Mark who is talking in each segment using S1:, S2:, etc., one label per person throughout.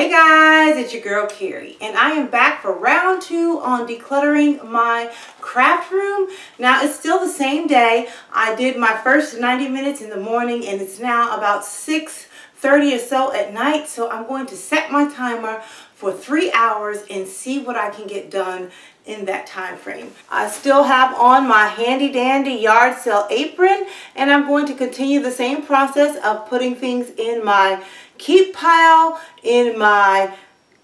S1: Hey guys, it's your girl Carrie, and I am back for round 2 on decluttering my craft room. Now it's still the same day. I did my first 90 minutes in the morning, and it's now about 6:30 or so at night. So I'm going to set my timer for 3 hours and see what I can get done in that time frame. I still have on my handy dandy yard sale apron, and I'm going to continue the same process of putting things in my keep pile, in my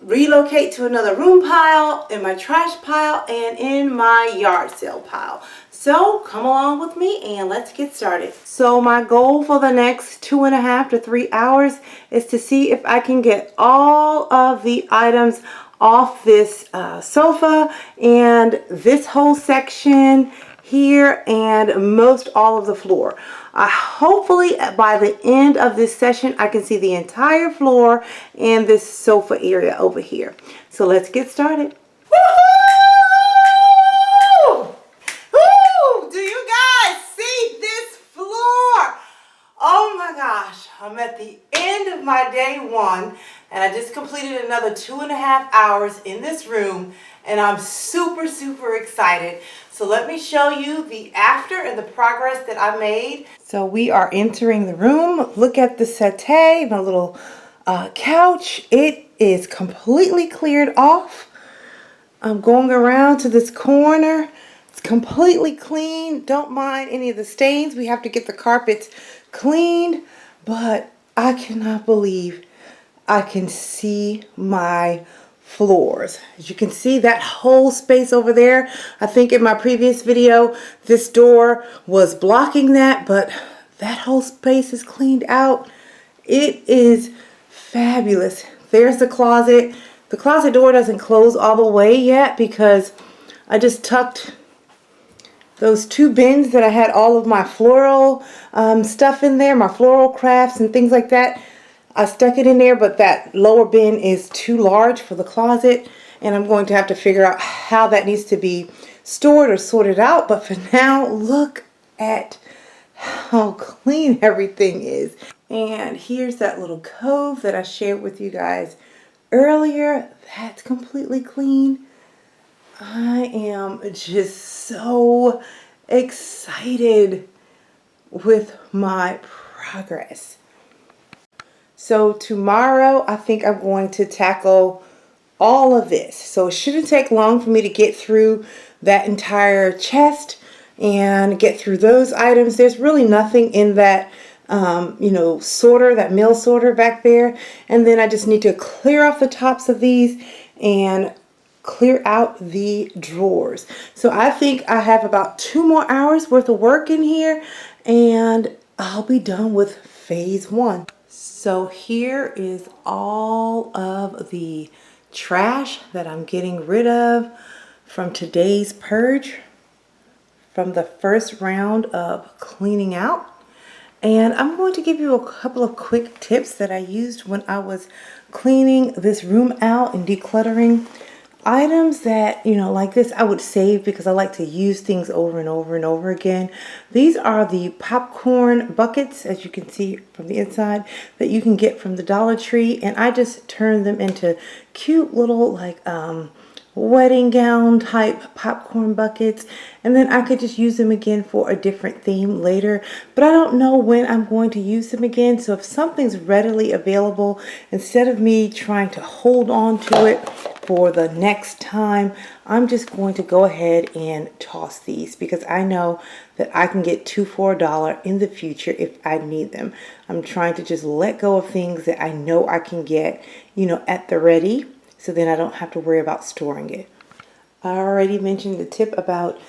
S1: relocate to another room pile, in my trash pile, and in my yard sale pile. So come along with me and let's get started. So my goal for the next 2.5 to 3 hours is to see if I can get all of the items off this sofa and this whole section here and most all of the floor. Hopefully by the end of this session I can see the entire floor and this sofa area over here. So let's get started. Woohoo! Woo! Do you guys see this floor? Oh my gosh, I'm at the end of my day 1 and I just completed another 2.5 hours in this room, and I'm super excited. So let me show you the after and the progress that I made. So we are entering the room. Look at the settee, my little couch. It is completely cleared off. I'm going around to this corner. It's completely clean. Don't mind any of the stains. We have to get the carpets cleaned, but I cannot believe I can see my floors. As you can see, that whole space over there, I think in my previous video this door was blocking that, but that whole space is cleaned out. It is fabulous. There's the closet. The closet door doesn't close all the way yet because I just tucked those 2 bins that I had all of my floral stuff in there, my floral crafts and things like that. I stuck it in there, but that lower bin is too large for the closet, and I'm going to have to figure out how that needs to be stored or sorted out. But for now, look at how clean everything is. And here's that little cove that I shared with you guys earlier. That's completely clean. I am just so excited with my progress. So tomorrow I think I'm going to tackle all of this. So it shouldn't take long for me to get through that entire chest and get through those items. There's really nothing in that sorter, that mail sorter back there. And then I just need to clear off the tops of these and clear out the drawers. So I think I have about 2 more hours worth of work in here and I'll be done with phase 1. So here is all of the trash that I'm getting rid of from today's purge, from the first round of cleaning out. And I'm going to give you a couple of quick tips that I used when I was cleaning this room out and decluttering. Items that, like this, I would save because I like to use things over and over and over again. These are the popcorn buckets, as you can see from the inside, that you can get from the Dollar Tree. And I just turn them into cute little, like, wedding gown type popcorn buckets, and then I could just use them again for a different theme later, but I don't know when I'm going to use them again. So if something's readily available, instead of me trying to hold on to it for the next time, I'm just going to go ahead and toss these because I know that I can get 2 for $1 in the future if I need them. I'm trying to just let go of things that I know I can get, at the ready, so then I don't have to worry about storing it. I already mentioned the tip about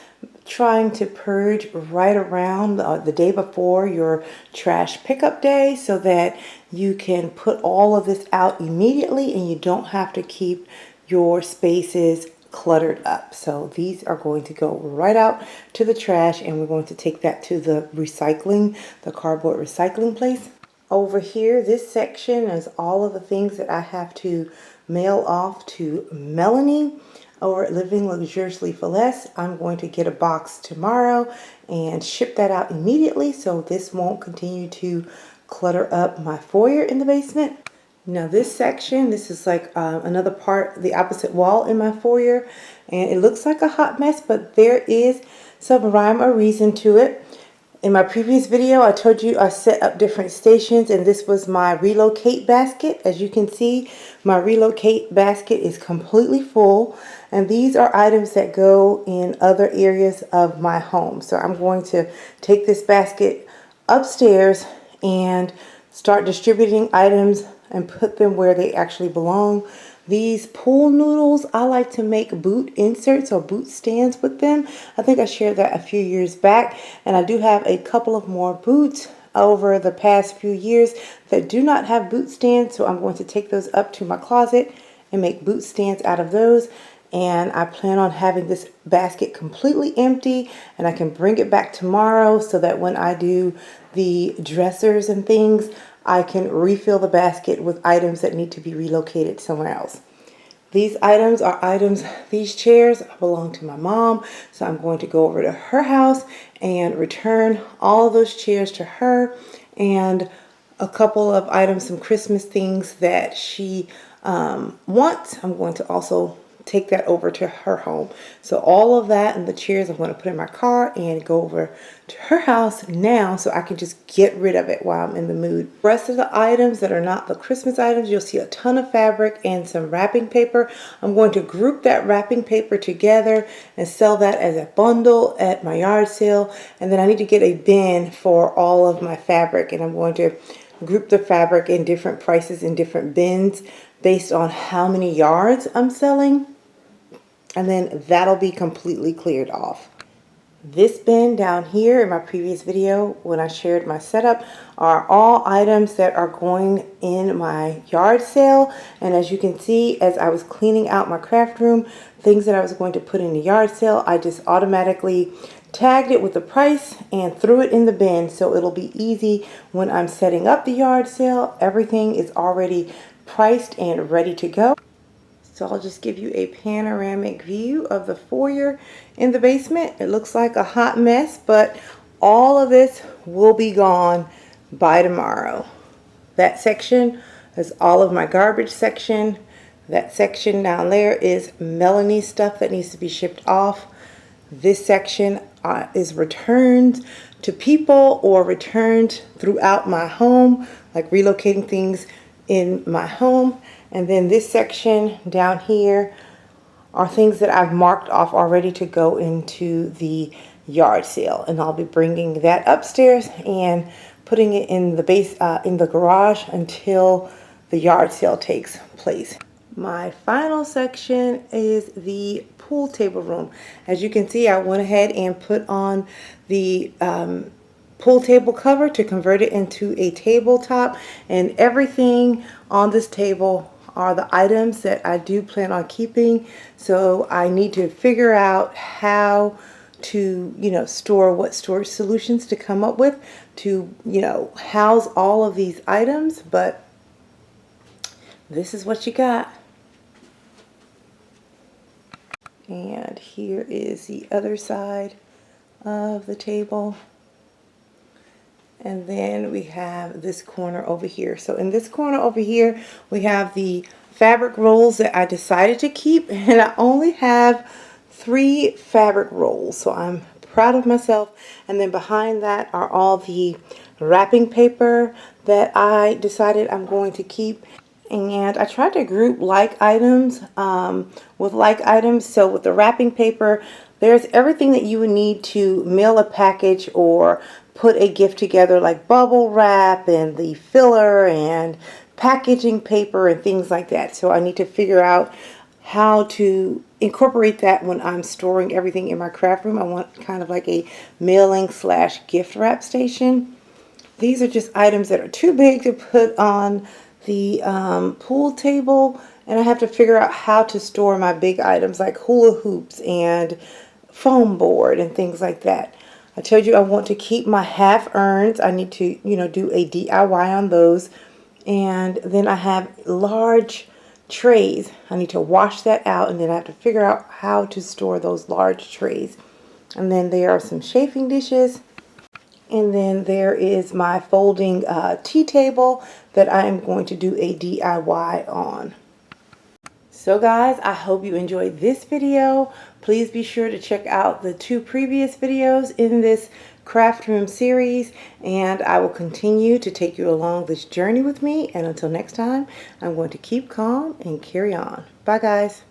S1: trying to purge right around the day before your trash pickup day so that you can put all of this out immediately and you don't have to keep your spaces cluttered up. So these are going to go right out to the trash, and we're going to take that to the cardboard recycling place. Over here, this section is all of the things that I have to mail off to Melanie over at Living Luxuriously for Less. I'm going to get a box tomorrow and ship that out immediately so this won't continue to clutter up my foyer in the basement. Now this section, this is like another part, the opposite wall in my foyer, and it looks like a hot mess, but there is some rhyme or reason to it. In my previous video, I told you I set up different stations, and this was my relocate basket. As you can see, my relocate basket is completely full, and these are items that go in other areas of my home. So I'm going to take this basket upstairs and start distributing items and put them where they actually belong. These pool noodles, I like to make boot inserts or boot stands with them. I think I shared that a few years back, and I do have a couple of more boots over the past few years that do not have boot stands, so I'm going to take those up to my closet and make boot stands out of those. And I plan on having this basket completely empty, and I can bring it back tomorrow so that when I do the dressers and things, I can refill the basket with items that need to be relocated somewhere else. These items are items, these chairs belong to my mom, so I'm going to go over to her house and return all of those chairs to her, and a couple of items, some Christmas things that she wants. I'm going to also take that over to her home. So all of that and the chairs I'm going to put in my car and go over to her house now so I can just get rid of it while I'm in the mood. The rest of the items that are not the Christmas items, you'll see a ton of fabric and some wrapping paper. I'm going to group that wrapping paper together and sell that as a bundle at my yard sale. And then I need to get a bin for all of my fabric, and I'm going to group the fabric in different prices in different bins based on how many yards I'm selling. And then that'll be completely cleared off. This bin down here in my previous video when I shared my setup are all items that are going in my yard sale. And as you can see, as I was cleaning out my craft room, things that I was going to put in the yard sale, I just automatically tagged it with the price and threw it in the bin, so it'll be easy when I'm setting up the yard sale. Everything is already priced and ready to go. So I'll just give you a panoramic view of the foyer in the basement. It looks like a hot mess, but all of this will be gone by tomorrow. That section is all of my garbage section. That section down there is Melanie's stuff that needs to be shipped off. This section is returned to people or returned throughout my home, like relocating things in my home. And then this section down here are things that I've marked off already to go into the yard sale. And I'll be bringing that upstairs and putting it in the in the garage until the yard sale takes place. My final section is the pool table room. As you can see, I went ahead and put on the pool table cover to convert it into a tabletop, and everything on this table are the items that I do plan on keeping. So I need to figure out how to, store what storage solutions to come up with to, house all of these items. But this is what you got. And here is the other side of the table. And then we have this corner over here. So in this corner over here, we have the fabric rolls that I decided to keep. And I only have 3 fabric rolls. So I'm proud of myself. And then behind that are all the wrapping paper that I decided I'm going to keep. And I tried to group like items with like items. So with the wrapping paper, there's everything that you would need to mail a package or put a gift together, like bubble wrap and the filler and packaging paper and things like that. So I need to figure out how to incorporate that when I'm storing everything in my craft room. I want kind of like a mailing / gift wrap station. These are just items that are too big to put on the pool table, and I have to figure out how to store my big items like hula hoops and foam board and things like that. I told you I want to keep my half urns. I need to, do a DIY on those. And then I have large trays. I need to wash that out, and then I have to figure out how to store those large trays. And then there are some chafing dishes. And then there is my folding tea table that I am going to do a DIY on. So guys, I hope you enjoyed this video. Please be sure to check out the 2 previous videos in this craft room series, and I will continue to take you along this journey with me. And until next time, I'm going to keep calm and carry on. Bye guys.